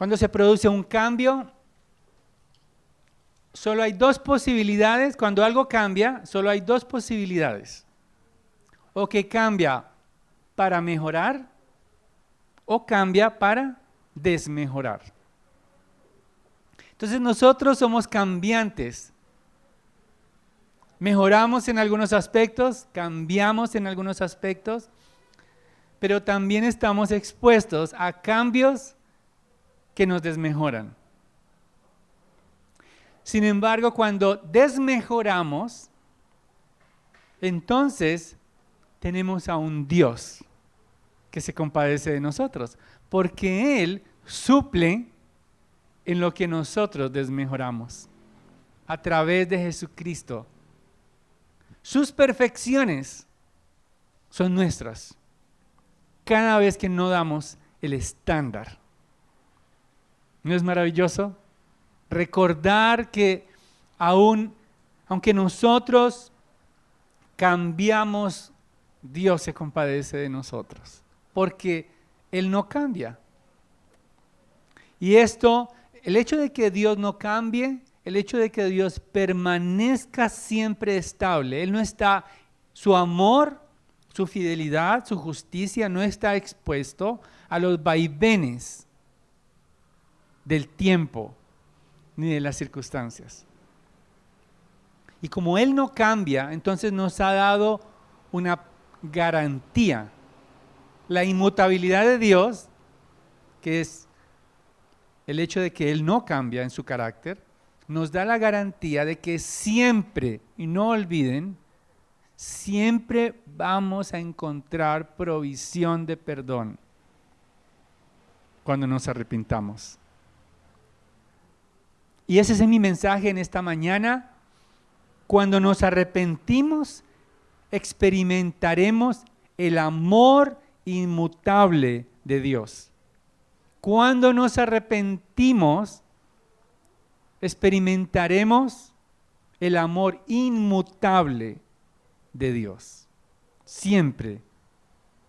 Cuando se produce un cambio, solo hay dos posibilidades. Cuando algo cambia, solo hay dos posibilidades. O que cambia para mejorar o cambia para desmejorar. Entonces nosotros somos cambiantes. Mejoramos en algunos aspectos, cambiamos en algunos aspectos, pero también estamos expuestos a cambios que nos desmejoran. Sin embargo, cuando desmejoramos, entonces tenemos a un Dios que se compadece de nosotros, porque Él suple en lo que nosotros desmejoramos, a través de Jesucristo. Sus perfecciones son nuestras, cada vez que no damos el estándar. ¿No es maravilloso? Recordar que aunque nosotros cambiamos, Dios se compadece de nosotros, porque Él no cambia. Y el hecho de que Dios no cambie, el hecho de que Dios permanezca siempre estable, su amor, su fidelidad, su justicia no está expuesto a los vaivenes del tiempo ni de las circunstancias. Y como Él no cambia, entonces nos ha dado una garantía. La inmutabilidad de Dios, que es el hecho de que Él no cambia en su carácter, nos da la garantía de que siempre, y no olviden, siempre vamos a encontrar provisión de perdón cuando nos arrepintamos. Y ese es mi mensaje en esta mañana. Cuando nos arrepentimos, experimentaremos el amor inmutable de Dios. Cuando nos arrepentimos, experimentaremos el amor inmutable de Dios, siempre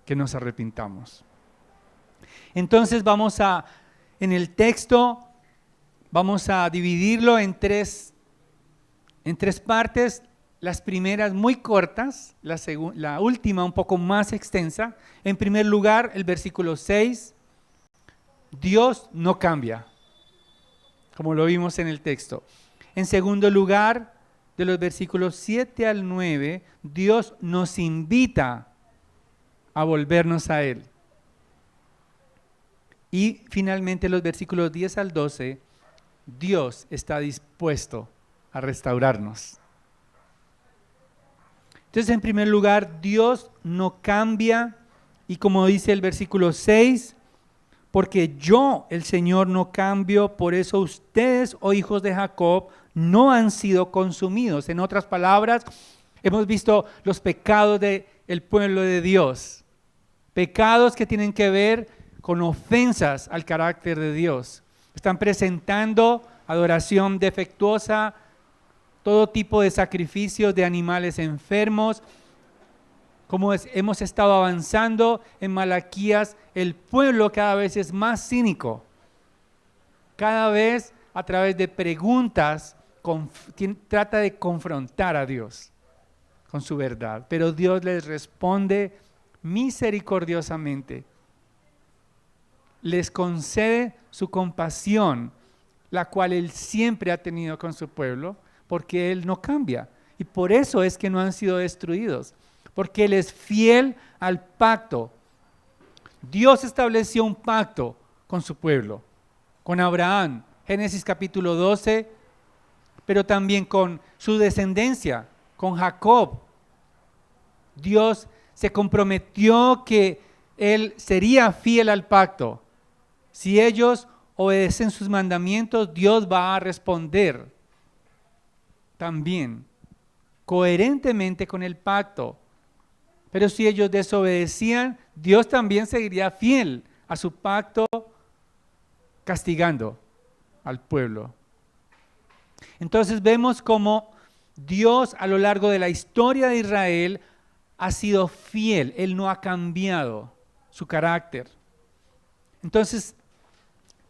que nos arrepintamos. Entonces en el texto, vamos a dividirlo en tres partes. Las primeras muy cortas, la última un poco más extensa. En primer lugar, el versículo 6, Dios no cambia, como lo vimos en el texto. En segundo lugar, de los versículos 7 al 9, Dios nos invita a volvernos a Él. Y finalmente, los versículos 10 al 12, Dios está dispuesto a restaurarnos. Entonces, en primer lugar, Dios no cambia, y como dice el versículo 6, porque yo, el Señor, no cambio, por eso ustedes, oh hijos de Jacob, no han sido consumidos. En otras palabras, hemos visto los pecados del pueblo de Dios, pecados que tienen que ver con ofensas al carácter de Dios. Están presentando adoración defectuosa, todo tipo de sacrificios de animales enfermos. Como hemos estado avanzando en Malaquías, el pueblo cada vez es más cínico. Cada vez a través de preguntas trata de confrontar a Dios con su verdad. Pero Dios les responde misericordiosamente. Les concede su compasión, la cual Él siempre ha tenido con su pueblo, porque Él no cambia. Y por eso es que no han sido destruidos, porque Él es fiel al pacto. Dios estableció un pacto con su pueblo, con Abraham, Génesis capítulo 12, pero también con su descendencia, con Jacob. Dios se comprometió que Él sería fiel al pacto. Si ellos obedecen sus mandamientos, Dios va a responder también coherentemente con el pacto. Pero si ellos desobedecían, Dios también seguiría fiel a su pacto, castigando al pueblo. Entonces vemos cómo Dios a lo largo de la historia de Israel ha sido fiel. Él no ha cambiado su carácter. Entonces,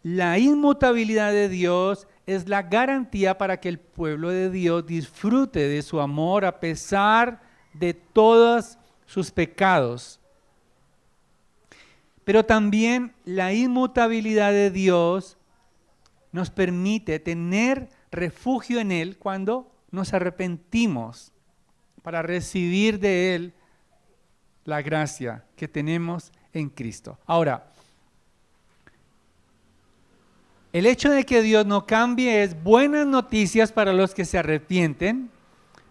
la inmutabilidad de Dios es la garantía para que el pueblo de Dios disfrute de su amor a pesar de todos sus pecados. Pero también la inmutabilidad de Dios nos permite tener refugio en Él cuando nos arrepentimos para recibir de Él la gracia que tenemos en Cristo. Ahora, el hecho de que Dios no cambie es buenas noticias para los que se arrepienten,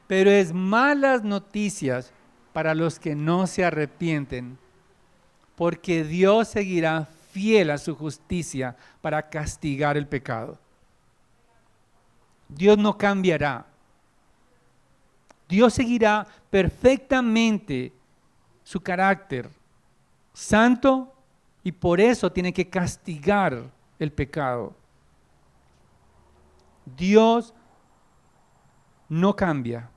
pero es malas noticias para los que no se arrepienten, porque Dios seguirá fiel a su justicia para castigar el pecado. Dios no cambiará. Dios seguirá perfectamente su carácter santo y por eso tiene que castigar el pecado. Dios no cambia.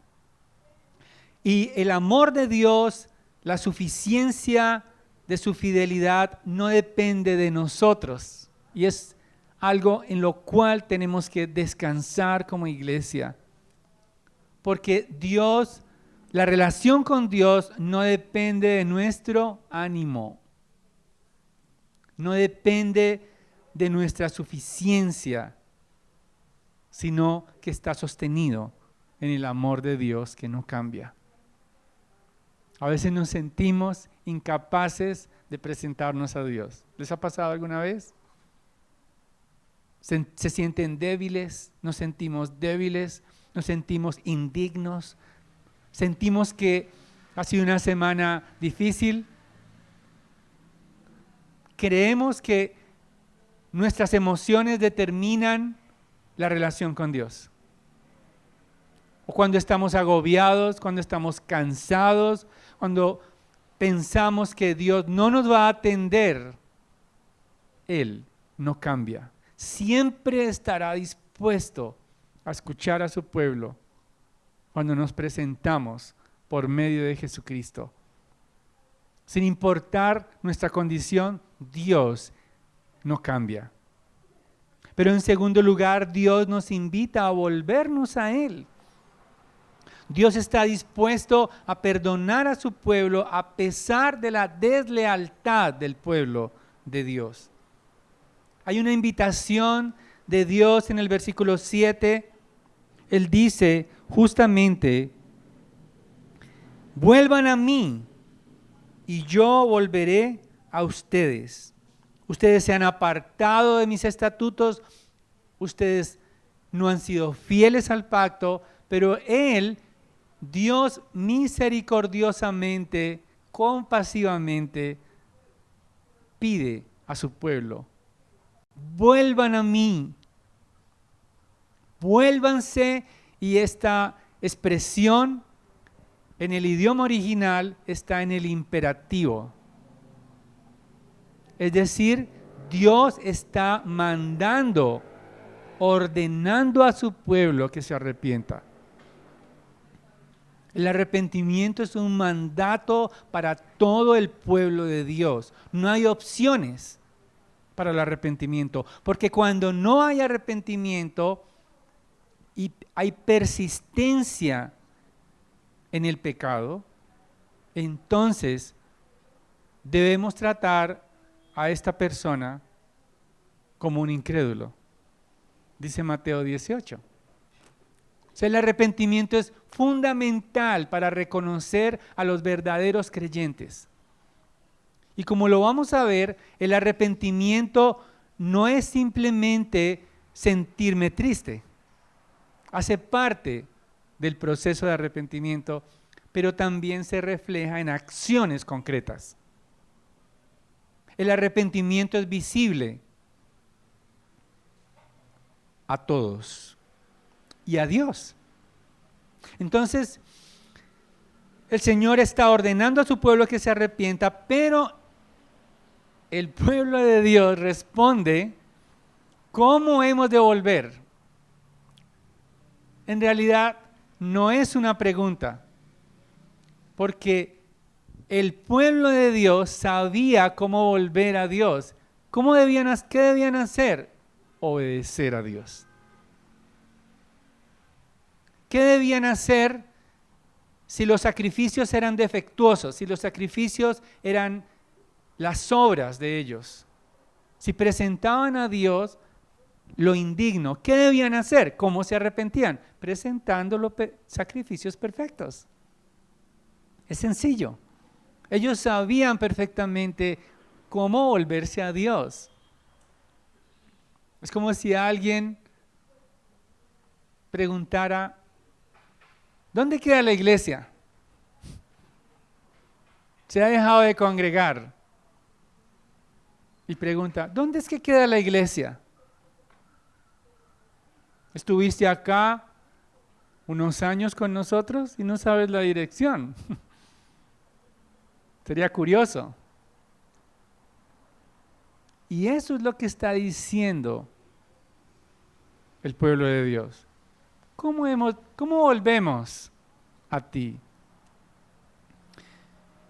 Y el amor de Dios, la suficiencia de su fidelidad no depende de nosotros. Y es algo en lo cual tenemos que descansar como iglesia. Porque Dios, la relación con Dios no depende de nuestro ánimo. No depende de nuestra suficiencia, sino que está sostenido en el amor de Dios que no cambia. A veces nos sentimos incapaces de presentarnos a Dios. ¿Les ha pasado alguna vez? Se sienten débiles, nos sentimos débiles, nos sentimos indignos, sentimos que ha sido una semana difícil. Creemos que nuestras emociones determinan la relación con Dios. O cuando estamos agobiados, cuando estamos cansados, cuando pensamos que Dios no nos va a atender, Él no cambia. Siempre estará dispuesto a escuchar a su pueblo cuando nos presentamos por medio de Jesucristo. Sin importar nuestra condición, Dios no cambia. Pero en segundo lugar, Dios nos invita a volvernos a Él. Dios está dispuesto a perdonar a su pueblo a pesar de la deslealtad del pueblo de Dios. Hay una invitación de Dios en el versículo 7. Él dice justamente, vuelvan a mí y yo volveré a ustedes. Ustedes se han apartado de mis estatutos, ustedes no han sido fieles al pacto, pero Él, Dios misericordiosamente, compasivamente, pide a su pueblo, vuelvan a mí, vuélvanse, y esta expresión en el idioma original está en el imperativo. Es decir, Dios está mandando, ordenando a su pueblo que se arrepienta. El arrepentimiento es un mandato para todo el pueblo de Dios. No hay opciones para el arrepentimiento, porque cuando no hay arrepentimiento y hay persistencia en el pecado, entonces debemos tratar a esta persona como un incrédulo. Dice Mateo 18. O sea, el arrepentimiento es fundamental para reconocer a los verdaderos creyentes. Y como lo vamos a ver, el arrepentimiento no es simplemente sentirme triste. Hace parte del proceso de arrepentimiento, pero también se refleja en acciones concretas. El arrepentimiento es visible a todos y a Dios. Entonces, el Señor está ordenando a su pueblo que se arrepienta, pero el pueblo de Dios responde, ¿cómo hemos de volver? En realidad no es una pregunta, porque el pueblo de Dios sabía cómo volver a Dios. ¿Qué debían hacer? obedecer a Dios. ¿Qué debían hacer si los sacrificios eran defectuosos, si los sacrificios eran las obras de ellos? Si presentaban a Dios lo indigno, ¿qué debían hacer? ¿Cómo se arrepentían? Presentando los sacrificios perfectos. Es sencillo. Ellos sabían perfectamente cómo volverse a Dios. Es como si alguien preguntara, ¿dónde queda la iglesia? Se ha dejado de congregar. Y pregunta, ¿dónde es que queda la iglesia? Estuviste acá unos años con nosotros y no sabes la dirección. Sería curioso. Y eso es lo que está diciendo el pueblo de Dios. ¿Cómo volvemos a ti?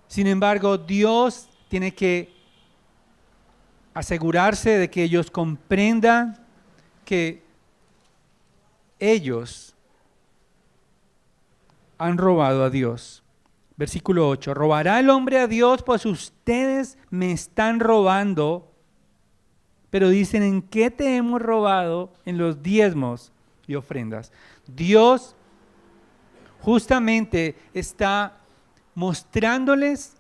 Sin embargo, Dios tiene que asegurarse de que ellos comprendan que ellos han robado a Dios. Versículo 8, ¿robará el hombre a Dios? Pues ustedes me están robando. Pero dicen, ¿en qué te hemos robado? En los diezmos y ofrendas. Dios justamente está mostrándoles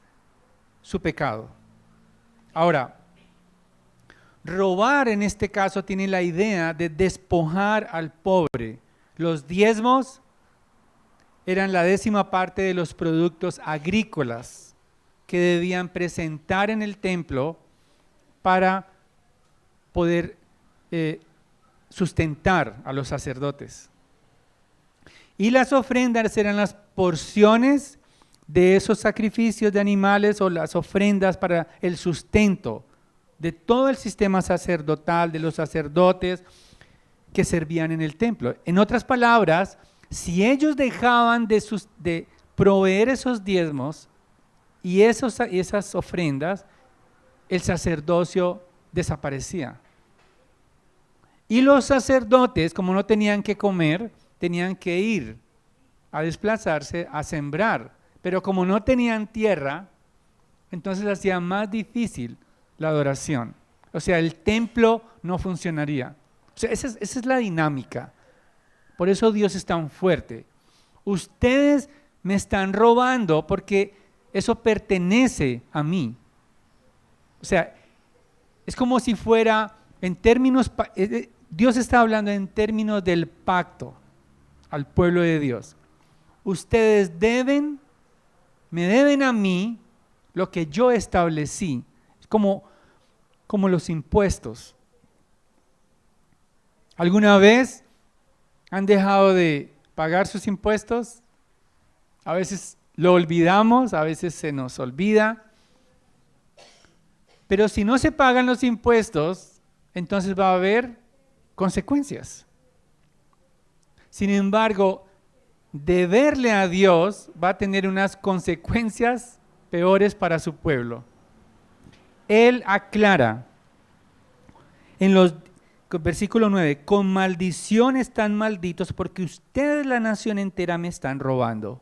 su pecado. Ahora, robar en este caso tiene la idea de despojar al pobre. Los diezmos eran la 10ª parte de los productos agrícolas que debían presentar en el templo para poder sustentar a los sacerdotes. Y las ofrendas eran las porciones de esos sacrificios de animales o las ofrendas para el sustento de todo el sistema sacerdotal, de los sacerdotes que servían en el templo. En otras palabras, si ellos dejaban de proveer esos diezmos y esas ofrendas, el sacerdocio desaparecía. Y los sacerdotes, como no tenían que comer, tenían que ir a desplazarse, a sembrar. Pero como no tenían tierra, entonces hacía más difícil la adoración. O sea, el templo no funcionaría. O sea, esa es la dinámica. Por eso Dios es tan fuerte. Ustedes me están robando porque eso pertenece a mí. O sea, es como si fuera en términos, Dios está hablando en términos del pacto al pueblo de Dios. Ustedes me deben a mí lo que yo establecí. Es como los impuestos. ¿Alguna vez han dejado de pagar sus impuestos? A veces lo olvidamos, a veces se nos olvida. Pero si no se pagan los impuestos, entonces va a haber consecuencias. Sin embargo, deberle a Dios va a tener unas consecuencias peores para su pueblo. Él aclara en los versículo 9, con maldición están malditos porque ustedes, la nación entera, me están robando.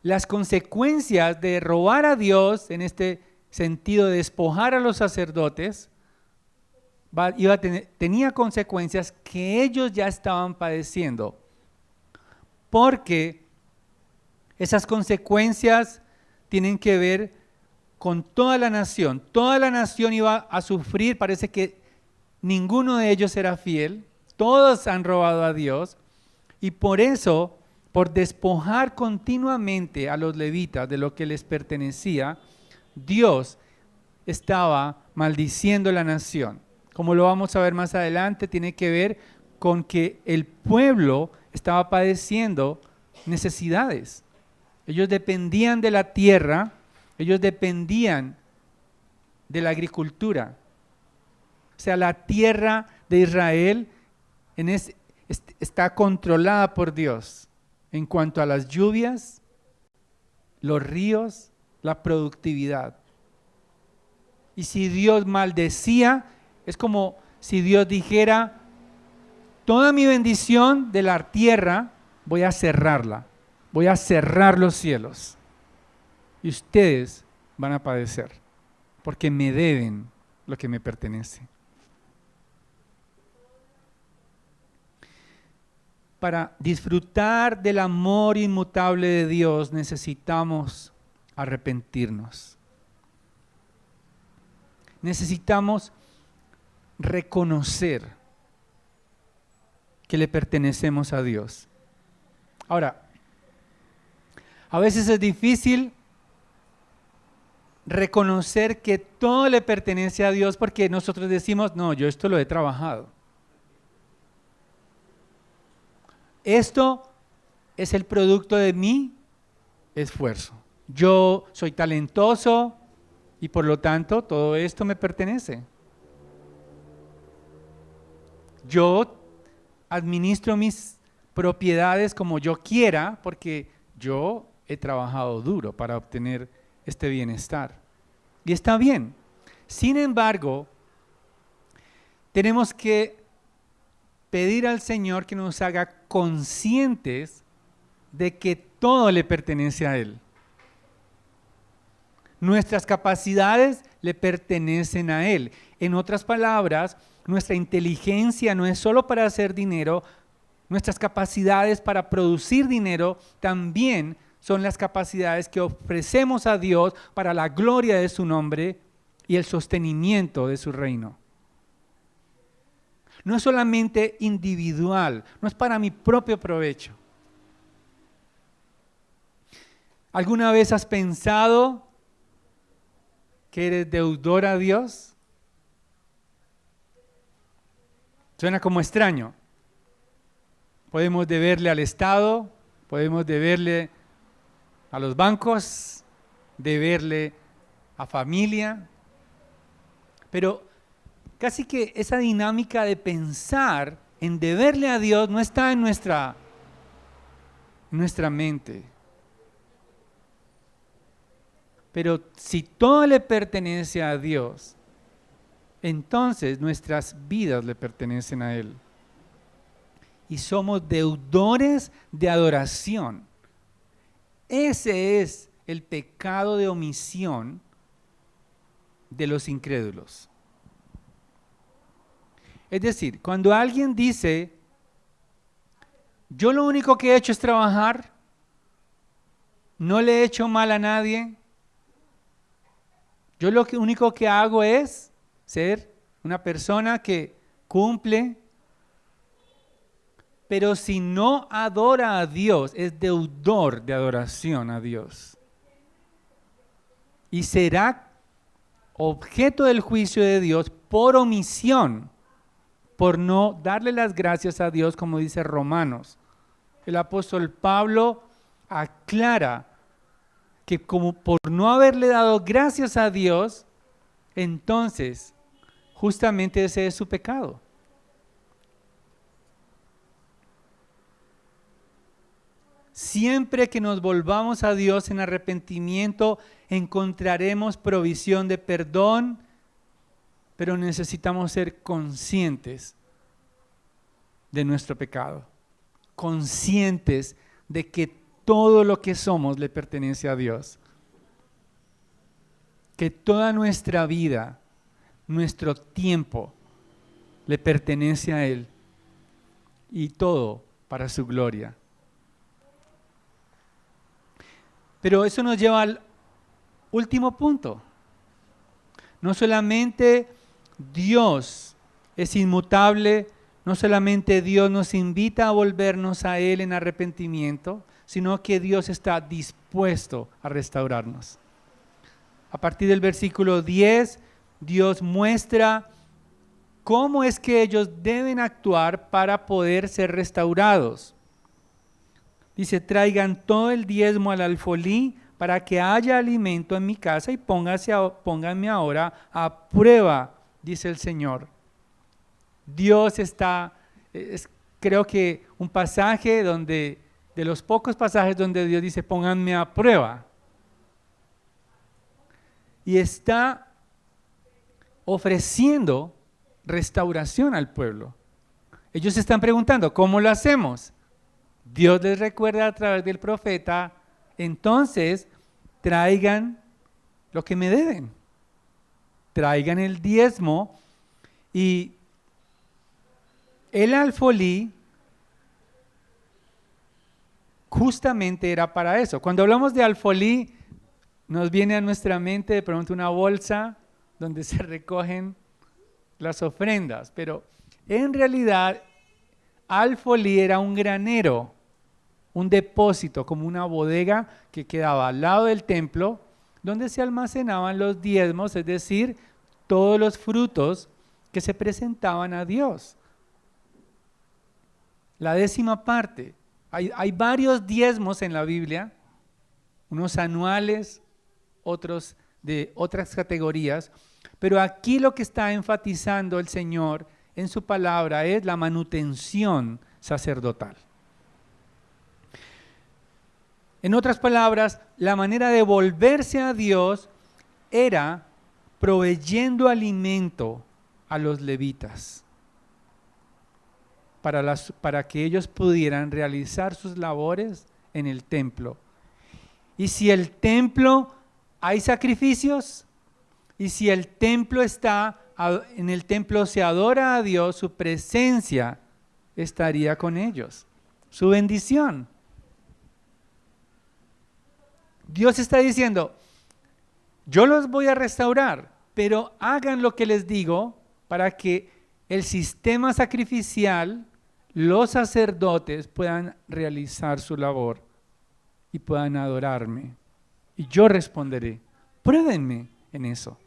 Las consecuencias de robar a Dios, en este sentido de despojar a los sacerdotes, tenía consecuencias que ellos ya estaban padeciendo, porque esas consecuencias tienen que ver con toda la nación. Toda la nación iba a sufrir, parece que ninguno de ellos era fiel, todos han robado a Dios, y por eso, por despojar continuamente a los levitas de lo que les pertenecía, Dios estaba maldiciendo la nación. Como lo vamos a ver más adelante, tiene que ver con que el pueblo estaba padeciendo necesidades. Ellos dependían de la tierra, ellos dependían de la agricultura. O sea, la tierra de Israel está controlada por Dios en cuanto a las lluvias, los ríos, la productividad. Y si Dios maldecía, es como si Dios dijera, toda mi bendición de la tierra voy a cerrarla, voy a cerrar los cielos y ustedes van a padecer porque me deben lo que me pertenece. Para disfrutar del amor inmutable de Dios necesitamos arrepentirnos. Necesitamos reconocer que le pertenecemos a Dios. Ahora, a veces es difícil reconocer que todo le pertenece a Dios porque nosotros decimos, no, yo esto lo he trabajado. Esto es el producto de mi esfuerzo. Yo soy talentoso y por lo tanto todo esto me pertenece. Yo administro mis propiedades como yo quiera porque yo he trabajado duro para obtener este bienestar. Y está bien. Sin embargo, tenemos que pedir al Señor que nos haga conscientes de que todo le pertenece a Él. Nuestras capacidades le pertenecen a Él. En otras palabras, nuestra inteligencia no es solo para hacer dinero, nuestras capacidades para producir dinero también son las capacidades que ofrecemos a Dios para la gloria de su nombre y el sostenimiento de su reino. No es solamente individual, no es para mi propio provecho. ¿Alguna vez has pensado que eres deudor a Dios? Suena como extraño. Podemos deberle al Estado, podemos deberle a los bancos, deberle a familia, pero casi que esa dinámica de pensar en deberle a Dios no está en nuestra mente. Pero si todo le pertenece a Dios, entonces nuestras vidas le pertenecen a Él. Y somos deudores de adoración. Ese es el pecado de omisión de los incrédulos. Es decir, cuando alguien dice, yo lo único que he hecho es trabajar, no le he hecho mal a nadie, yo lo único que hago es ser una persona que cumple, pero si no adora a Dios, es deudor de adoración a Dios. Y será objeto del juicio de Dios por omisión, por no darle las gracias a Dios, como dice Romanos. El apóstol Pablo aclara que como por no haberle dado gracias a Dios, entonces justamente ese es su pecado. Siempre que nos volvamos a Dios en arrepentimiento, encontraremos provisión de perdón, pero necesitamos ser conscientes de nuestro pecado, conscientes de que todo lo que somos le pertenece a Dios, que toda nuestra vida, nuestro tiempo, le pertenece a Él y todo para su gloria. Pero eso nos lleva al último punto. No solamente Dios es inmutable, no solamente Dios nos invita a volvernos a Él en arrepentimiento, sino que Dios está dispuesto a restaurarnos. A partir del versículo 10, Dios muestra cómo es que ellos deben actuar para poder ser restaurados. Dice, traigan todo el diezmo al alfolí para que haya alimento en mi casa y pónganme ahora a prueba, dice el Señor. Dios está, creo que un pasaje de los pocos pasajes donde Dios dice, pónganme a prueba. Y está ofreciendo restauración al pueblo. Ellos se están preguntando, ¿cómo lo hacemos? Dios les recuerda a través del profeta, entonces traigan lo que me deben, traigan el diezmo. Y el alfolí justamente era para eso. Cuando hablamos de alfolí, nos viene a nuestra mente de pronto una bolsa donde se recogen las ofrendas, pero en realidad alfolí era un granero, un depósito, como una bodega que quedaba al lado del templo, donde se almacenaban los diezmos, es decir, todos los frutos que se presentaban a Dios. La 10ª parte. Hay varios diezmos en la Biblia, unos anuales, otros de otras categorías, pero aquí lo que está enfatizando el Señor en su palabra es la manutención sacerdotal. En otras palabras, la manera de volverse a Dios era proveyendo alimento a los levitas para que ellos pudieran realizar sus labores en el templo. Y si el templo hay sacrificios, y si el templo en el templo se adora a Dios, su presencia estaría con ellos, su bendición. Dios está diciendo, yo los voy a restaurar, pero hagan lo que les digo para que el sistema sacrificial, los sacerdotes puedan realizar su labor y puedan adorarme. Y yo responderé, pruébenme en eso.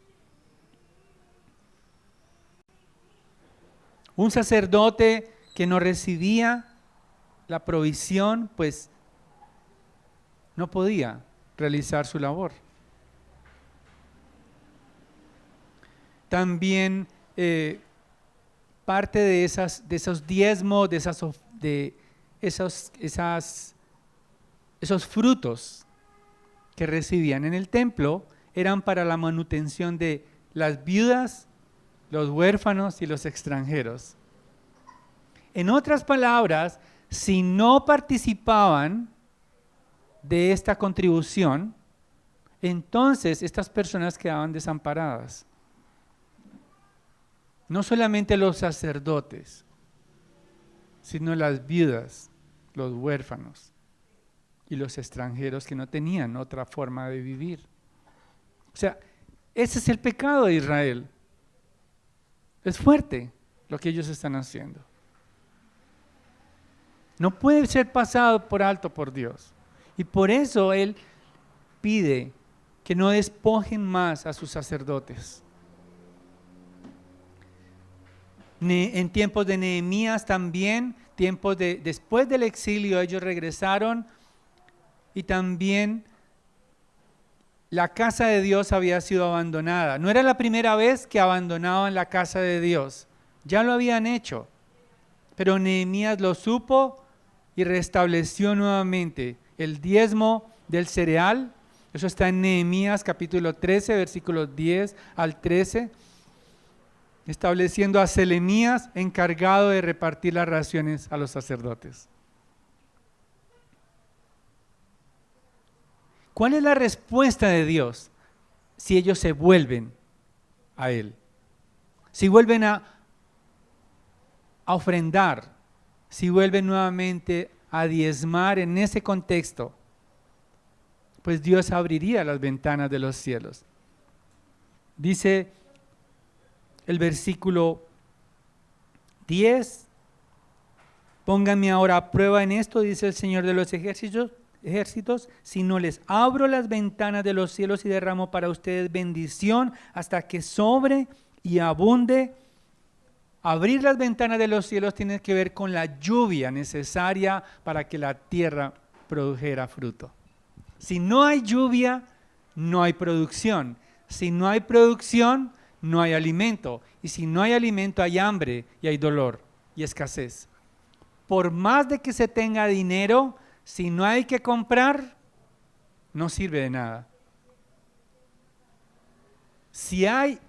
Un sacerdote que no recibía la provisión, pues no podía realizar su labor. También parte de esos diezmos, de esos frutos que recibían en el templo eran para la manutención de las viudas, los huérfanos y los extranjeros. En otras palabras, si no participaban de esta contribución, entonces estas personas quedaban desamparadas. No solamente los sacerdotes, sino las viudas, los huérfanos y los extranjeros que no tenían otra forma de vivir. O sea, ese es el pecado de Israel. Es fuerte lo que ellos están haciendo. No puede ser pasado por alto por Dios. Y por eso Él pide que no despojen más a sus sacerdotes. En tiempos de Nehemías también, después del exilio ellos regresaron y también la casa de Dios había sido abandonada. No era la primera vez que abandonaban la casa de Dios, ya lo habían hecho, pero Nehemías lo supo y restableció nuevamente el diezmo del cereal. Eso está en Nehemías capítulo 13, versículos 10 al 13. Estableciendo a Selemías encargado de repartir las raciones a los sacerdotes. ¿Cuál es la respuesta de Dios si ellos se vuelven a Él? Si vuelven a ofrendar, si vuelven nuevamente a diezmar en ese contexto, pues Dios abriría las ventanas de los cielos. Dice el versículo 10, pónganme ahora a prueba en esto, dice el Señor de los ejércitos, si no les abro las ventanas de los cielos y derramo para ustedes bendición hasta que sobre y abunde. Abrir las ventanas de los cielos tiene que ver con la lluvia necesaria para que la tierra produjera fruto. Si no hay lluvia, no hay producción. Si no hay producción, no hay alimento. Y si no hay alimento, hay hambre y hay dolor y escasez. Por más de que se tenga dinero, si no hay que comprar, no sirve de nada. Si hay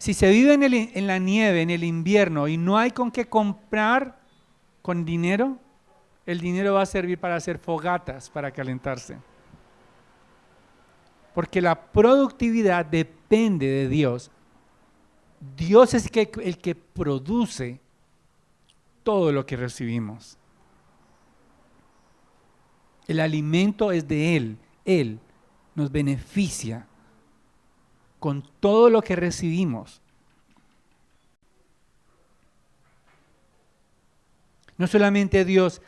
Si se vive en la nieve, en el invierno, y no hay con qué comprar con dinero, el dinero va a servir para hacer fogatas, para calentarse. Porque la productividad depende de Dios. Dios es el que produce todo lo que recibimos. El alimento es de Él. Él nos beneficia con todo lo que recibimos. No solamente Dios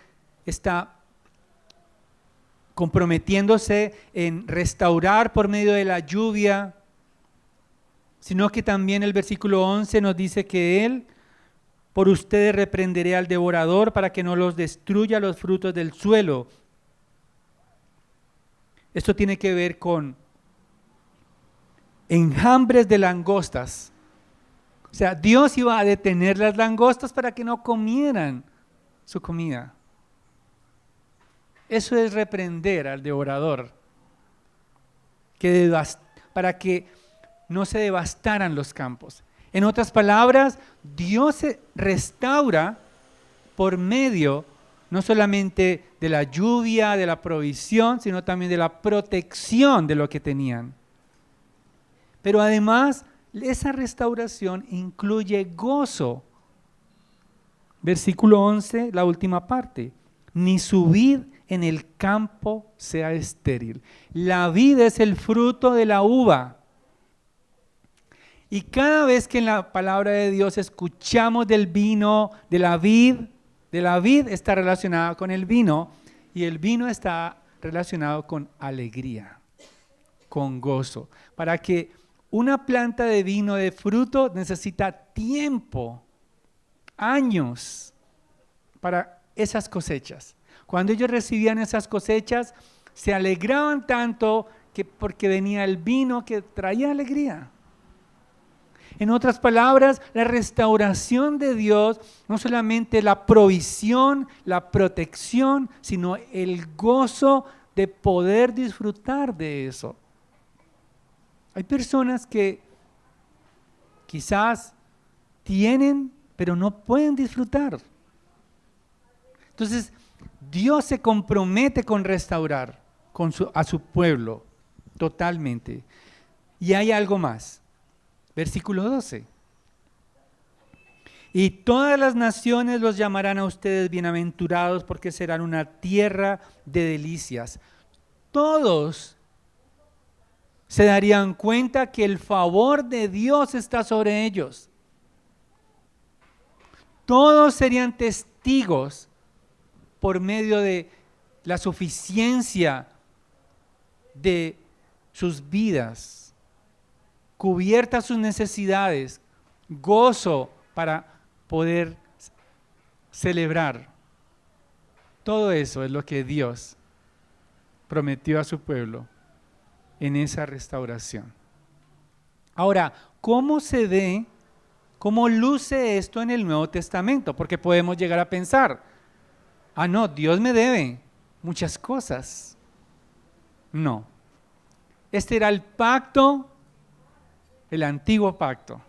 está comprometiéndose en restaurar por medio de la lluvia, sino que también el versículo 11 nos dice que Él, por ustedes reprenderé al devorador para que no los destruya los frutos del suelo. Esto tiene que ver con enjambres de langostas. O sea, Dios iba a detener las langostas para que no comieran su comida. Eso es reprender al devorador, para que no se devastaran los campos. En otras palabras, Dios se restaura por medio no solamente de la lluvia, de la provisión, sino también de la protección de lo que tenían. Pero además, esa restauración incluye gozo. Versículo 11, la última parte. Ni su vid en el campo sea estéril. La vid es el fruto de la uva. Y cada vez que en la palabra de Dios escuchamos del vino, de la vid está relacionada con el vino, y el vino está relacionado con alegría, con gozo. Para que una planta de vino de fruto necesita tiempo, años, para esas cosechas. Cuando ellos recibían esas cosechas, se alegraban tanto porque venía el vino que traía alegría. En otras palabras, la restauración de Dios, no solamente la provisión, la protección, sino el gozo de poder disfrutar de eso. Hay personas que quizás tienen, pero no pueden disfrutar. Entonces, Dios se compromete con restaurar a su pueblo totalmente. Y hay algo más. Versículo 12. Y todas las naciones los llamarán a ustedes bienaventurados porque serán una tierra de delicias. Todos se darían cuenta que el favor de Dios está sobre ellos. Todos serían testigos por medio de la suficiencia de sus vidas, cubiertas sus necesidades, gozo para poder celebrar. Todo eso es lo que Dios prometió a su pueblo en esa restauración. Ahora, ¿cómo se ve, cómo luce esto en el Nuevo Testamento? Porque podemos llegar a pensar, no, Dios me debe muchas cosas. No. Este era el pacto, el antiguo pacto.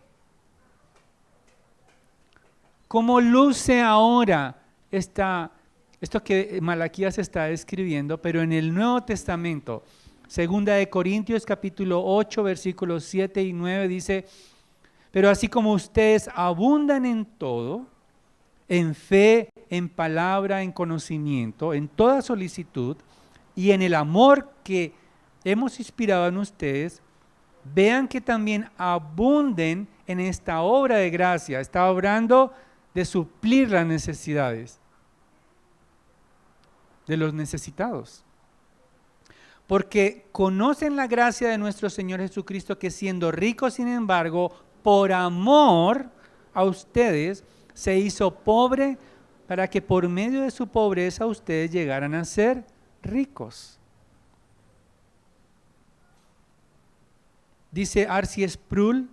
¿Cómo luce ahora esto que Malaquías está escribiendo, pero en el Nuevo Testamento? Segunda de Corintios capítulo 8, versículos 7 y 9 dice, pero así como ustedes abundan en todo, en fe, en palabra, en conocimiento, en toda solicitud y en el amor que hemos inspirado en ustedes, vean que también abunden en esta obra de gracia. Está obrando de suplir las necesidades de los necesitados. Porque conocen la gracia de nuestro Señor Jesucristo, que siendo rico, sin embargo, por amor a ustedes, se hizo pobre para que por medio de su pobreza ustedes llegaran a ser ricos. Dice R.C. Sproul,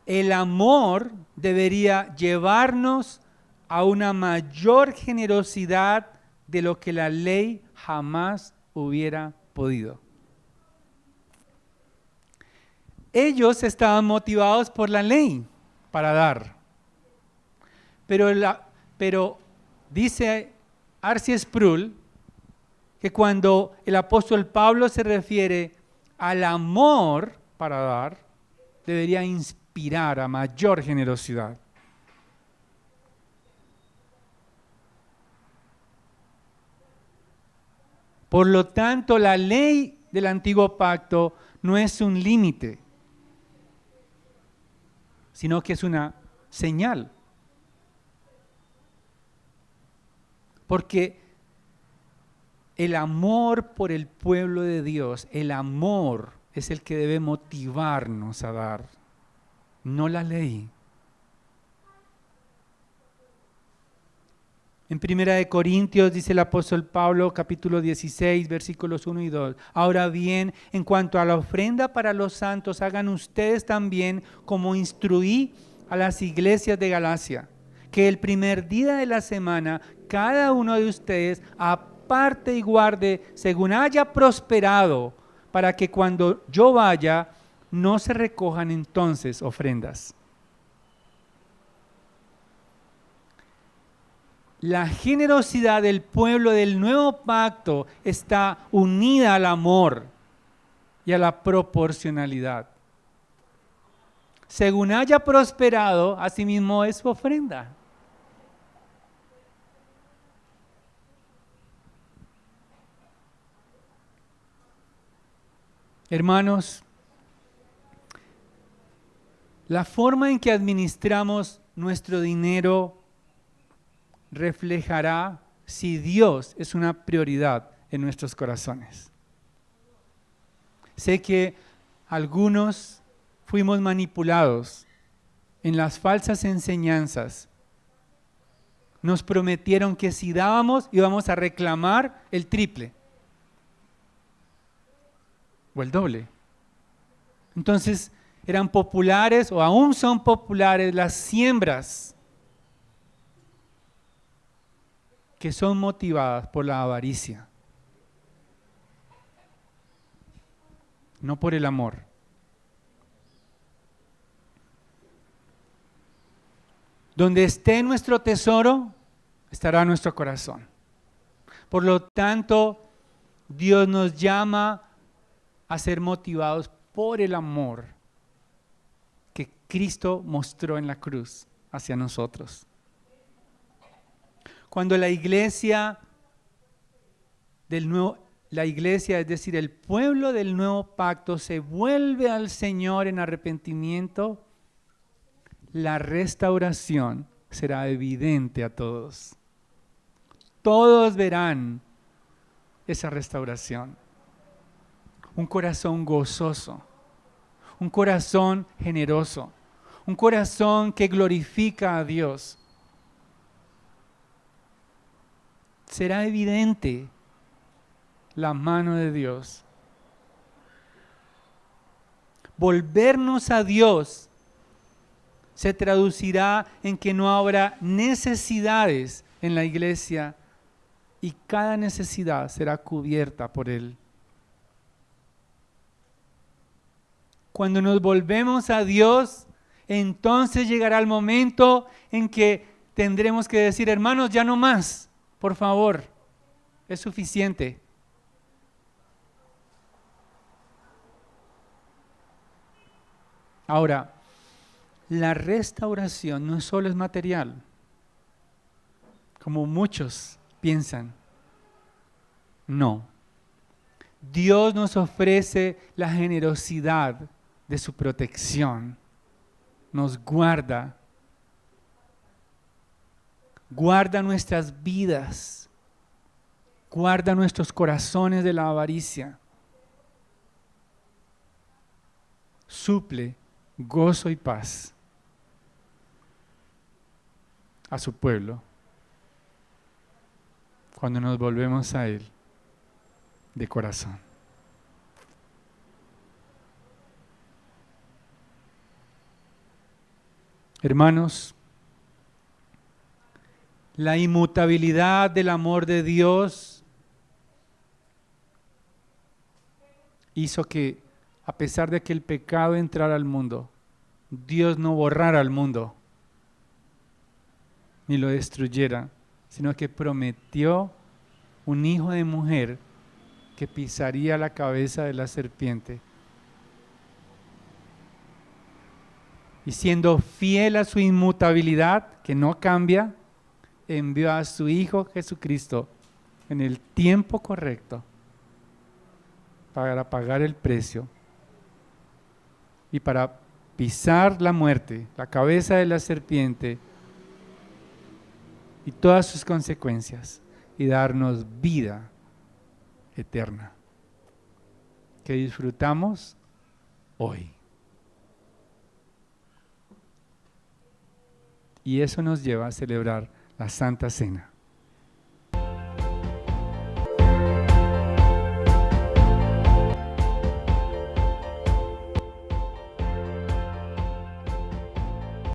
el amor debería llevarnos a una mayor generosidad de lo que la ley jamás hubiera podido. Ellos estaban motivados por la ley para dar. Pero dice R.C. Sproul que cuando el apóstol Pablo se refiere al amor para dar, debería inspirar a mayor generosidad. Por lo tanto, la ley del antiguo pacto no es un límite, sino que es una señal. Porque el amor por el pueblo de Dios, el amor es el que debe motivarnos a dar, no la ley. En 1 Corintios dice el apóstol Pablo, capítulo 16, versículos 1 y 2. Ahora bien, en cuanto a la ofrenda para los santos, hagan ustedes también como instruí a las iglesias de Galacia, que el primer día de la semana, cada uno de ustedes aparte y guarde según haya prosperado, para que cuando yo vaya, no se recojan entonces ofrendas. La generosidad del pueblo del nuevo pacto está unida al amor y a la proporcionalidad. Según haya prosperado, asimismo es su ofrenda. Hermanos, la forma en que administramos nuestro dinero reflejará si Dios es una prioridad en nuestros corazones. Sé que algunos fuimos manipulados en las falsas enseñanzas. Nos prometieron que si dábamos íbamos a reclamar el triple o el doble. Entonces eran populares o aún son populares las siembras que son motivadas por la avaricia, no por el amor. Donde esté nuestro tesoro, estará nuestro corazón. Por lo tanto, Dios nos llama a ser motivados por el amor que Cristo mostró en la cruz hacia nosotros. Cuando la iglesia, es decir, el pueblo del nuevo pacto se vuelve al Señor en arrepentimiento, la restauración será evidente a todos. Todos verán esa restauración. Un corazón gozoso, un corazón generoso, un corazón que glorifica a Dios. Será evidente la mano de Dios. Volvernos a Dios se traducirá en que no habrá necesidades en la iglesia y cada necesidad será cubierta por Él. Cuando nos volvemos a Dios, entonces llegará el momento en que tendremos que decir, hermanos, ya no más. Por favor, es suficiente. Ahora, la restauración no solo es material, como muchos piensan. No. Dios nos ofrece la generosidad de su protección. Nos guarda. Guarda nuestras vidas, guarda nuestros corazones de la avaricia, suple gozo y paz a su pueblo cuando nos volvemos a Él de corazón. Hermanos, la inmutabilidad del amor de Dios hizo que a pesar de que el pecado entrara al mundo, Dios no borrara al mundo, ni lo destruyera, sino que prometió un hijo de mujer que pisaría la cabeza de la serpiente. Y siendo fiel a su inmutabilidad, que no cambia, envió a su Hijo Jesucristo en el tiempo correcto para pagar el precio y para pisar la muerte, la cabeza de la serpiente y todas sus consecuencias y darnos vida eterna que disfrutamos hoy. Y eso nos lleva a celebrar la Santa Cena.